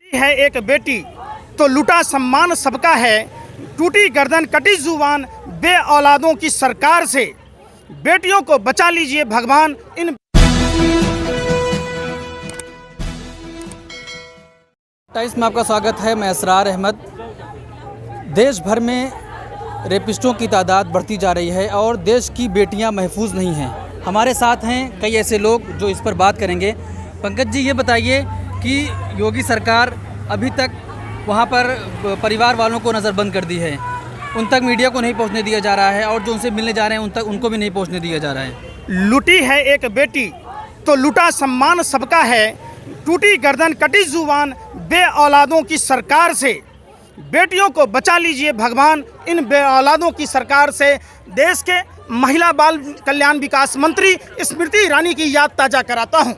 है एक बेटी तो लुटा सम्मान सबका है, टूटी गर्दन कटी जुबान बे औलादों की सरकार से, बेटियों को बचा लीजिए भगवान इन। टाइम्स में आपका स्वागत है। मैं असरार अहमद। देश भर में रेपिस्टों की तादाद बढ़ती जा रही है और देश की बेटियां महफूज नहीं हैं। हमारे साथ हैं कई ऐसे लोग जो इस पर बात करेंगे। पंकज जी, ये बताइए कि योगी सरकार अभी तक वहाँ पर परिवार वालों को नज़रबंद कर दी है, उन तक मीडिया को नहीं पहुँचने दिया जा रहा है और जो उनसे मिलने जा रहे हैं उन तक उनको भी नहीं पहुँचने दिया जा रहा है। लुटी है एक बेटी तो लुटा सम्मान सबका है, टूटी गर्दन कटी जुबान बे औलादों की सरकार से, बेटियों को बचा लीजिए भगवान इन बे औलादों की सरकार से। देश के महिला बाल कल्याण विकास मंत्री स्मृति ईरानी की याद ताज़ा कराता हूं।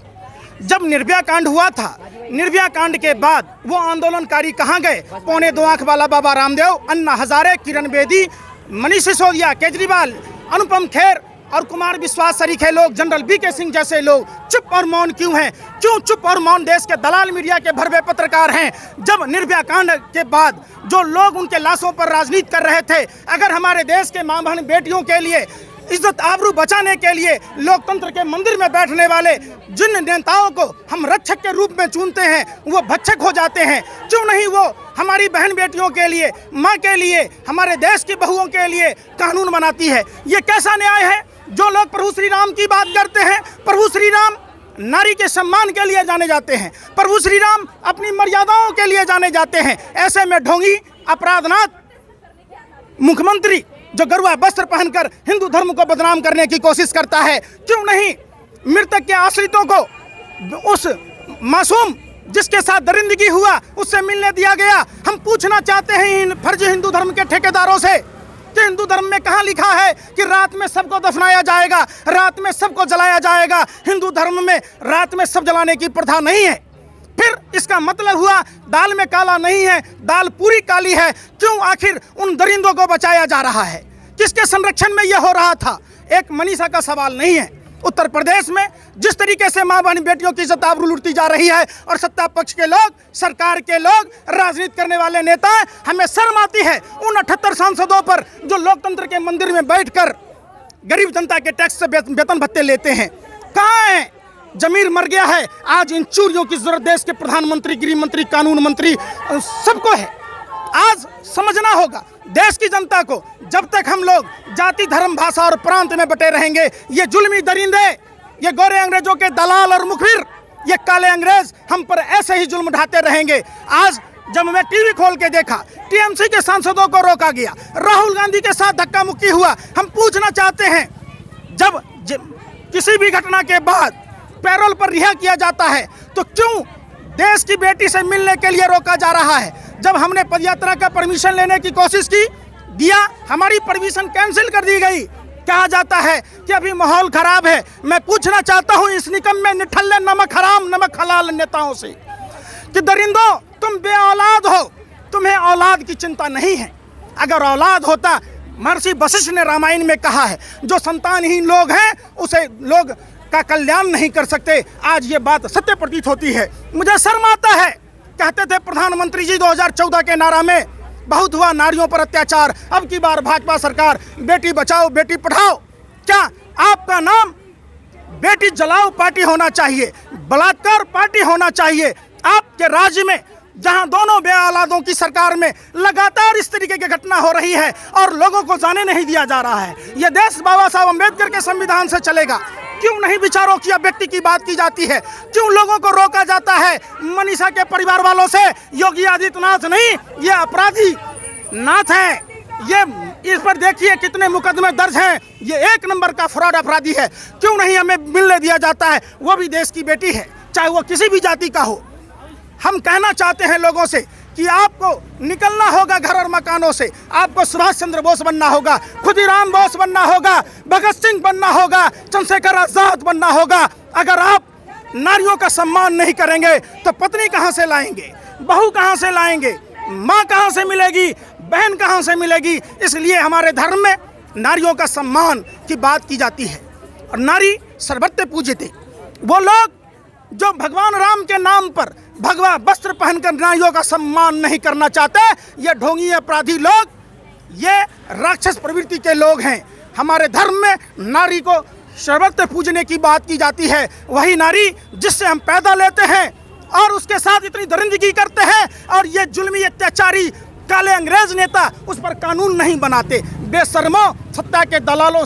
जब निर्भया कांड हुआ था, निर्भया कांड के बाद वो आंदोलनकारी कहां गए? पौने 2 आंख वाला बाबा रामदेव, अन्ना हजारे, किरण बेदी, मनीष सिसोदिया, केजरीवाल, अनुपम खेर और कुमार विश्वास सरीखे लोग, जनरल वीके सिंह जैसे लोग चुप और मौन क्यों हैं? क्यों चुप और मौन? देश के दलाल मीडिया के भरवे पत्रकार हैं। जब निर्भया कांड के बाद जो लोग उनके लाशों पर राजनीति कर रहे थे, अगर हमारे देश के मां बहन बेटियों के लिए इज्जत आबरू बचाने के लिए लोकतंत्र के मंदिर में बैठने वाले जिन नेताओं को हम रक्षक के रूप में चुनते हैं वो भक्षक हो जाते हैं, क्यों नहीं वो हमारी बहन बेटियों के लिए, माँ के लिए, हमारे देश की बहुओं के लिए कानून बनाती है? ये कैसा न्याय है? जो लोग प्रभु श्री राम की बात करते हैं, प्रभु श्री राम नारी के सम्मान के लिए जाने जाते हैं, प्रभु श्री राम अपनी मर्यादाओं के लिए जाने जाते हैं। ऐसे में ढोंगी अपराधनाथ मुख्यमंत्री जो गरुआ वस्त्र पहनकर हिंदू धर्म को बदनाम करने की कोशिश करता है, क्यों नहीं मृतक के आश्रितों को, उस मासूम जिसके साथ दरिंदगी हुआ, उससे मिलने दिया गया? हम पूछना चाहते हैं इन फर्जी हिंदू धर्म के ठेकेदारों से कि हिंदू धर्म में कहाँ लिखा है कि रात में सबको दफनाया जाएगा, रात में सबको जलाया जाएगा? हिंदू धर्म में रात में सब जलाने की प्रथा नहीं है। फिर इसका मतलब हुआ दाल में काला नहीं है, दाल पूरी काली है। क्यों आखिर उन दरिंदों को बचाया जा रहा है? किसके संरक्षण में यह हो रहा था? एक मनीषा का सवाल नहीं है। उत्तर प्रदेश में जिस तरीके से मां बहन बेटियों की इज्जत आबरू लूटती जा रही है और सत्ता पक्ष के लोग, सरकार के लोग, राजनीति करने वाले नेता, हमें शर्म आती है उन 78 सांसदों पर जो लोकतंत्र के मंदिर में बैठकर गरीब जनता के टैक्स से वेतन भत्ते लेते हैं। कहाँ है? जमीर मर गया है। आज इन चोरियों की जरूरत देश के प्रधानमंत्री, गृह मंत्री, कानून मंत्री सबको है। आज समझना होगा देश की जनता को, जब तक हम लोग जाति, धर्म, भाषा और प्रांत में बटे रहेंगे, ये जुल्मी दरिंदे, ये गोरे अंग्रेजों के दलाल और मुखबिर, ये काले अंग्रेज हम पर ऐसे ही जुल्म ढाते रहेंगे। आज जब मैं टीवी खोल के देखा, टीएमसी के सांसदों को रोका गया, राहुल गांधी के साथ धक्का मुक्की हुआ। हम पूछना चाहते हैं, जब किसी भी घटना के बाद पैरोल पर रिहा किया जाता है तो क्यों देश की बेटी से मिलने के लिए रोका जा रहा है? जब हमने पदयात्रा का परमिशन लेने की कोशिश की, दिया, हमारी परमिशन कैंसिल कर दी गई। कहा जाता है कि अभी माहौल खराब है। मैं पूछना चाहता हूं इस निकम्मे, निठल्ले, नमक हराम, नमक हलाल नेताओं से कि दरिंदों, तुम बे औलाद हो, तुम्हें औलाद की चिंता नहीं है। अगर औलाद होता, महर्षि वशिष्ठ ने रामायण में कहा है, जो संतानहीन लोग हैं उसे लोग का कल्याण नहीं कर सकते। आज ये बात सत्य प्रतीत होती है। मुझे शर्म आता है। कहते थे प्रधानमंत्री जी 2014 के नारा में बहुत हुआ नारियों पर अत्याचार, अब की बार भाजपा सरकार बेटी बचाओ बेटी पढ़ाओ। क्या आपका नाम बेटी जलाओ पार्टी होना चाहिए, बलात्कार पार्टी होना चाहिए? आपके राज्य में जहां दोनों बे औलादों की सरकार में लगातार इस तरीके की घटना हो रही है और लोगों को जाने नहीं दिया जा रहा है, यह देश बाबा साहब अम्बेडकर के संविधान से चलेगा? क्यों नहीं विचारों की अभिव्यक्ति की बात की जाती है? क्यों लोगों को रोका जाता है? मनीषा के परिवार वालों से योगी आदित्यनाथ नहीं, ये अपराधी नाथ हैं। ये इस पर देखिए कितने मुकदमे दर्ज हैं। ये 1 नंबर का फ्रॉड अपराधी है। क्यों नहीं हमें मिलने दिया जाता है? वो भी देश की बेटी है, चाहे वो किसी भी जाति का हो। हम कहना चाहते हैं लोगों से कि आपको निकलना होगा घर और मकानों से, आपको सुभाष चंद्र बोस बनना होगा, खुदीराम बोस बनना होगा, भगत सिंह बनना होगा, चंद्रशेखर आजाद बनना होगा। अगर आप नारियों का सम्मान नहीं करेंगे तो पत्नी कहाँ से लाएंगे, बहू कहाँ से लाएंगे, माँ कहाँ से मिलेगी, बहन कहाँ से मिलेगी? इसलिए हमारे धर्म में नारियों का सम्मान की बात की जाती है और नारी सर्वत्र पूज्यते। वो लोग जो भगवान राम के नाम पर भगवा वस्त्र पहनकर नारियों का सम्मान नहीं करना चाहते। ये ढोंगी अपराधी लोग, ये राक्षस प्रवृत्ति के लोग हैं। हमारे धर्म में नारी को सर्वत्र पूजने की बात की जाती है। वही नारी जिससे हम पैदा लेते हैं और उसके साथ इतनी दरिंदगी करते हैं, और ये जुल्मी अत्याचारी काले अंग्रेज नेता उस पर कानून नहीं बनाते। बेशर्मो, सत्ता के दलालों।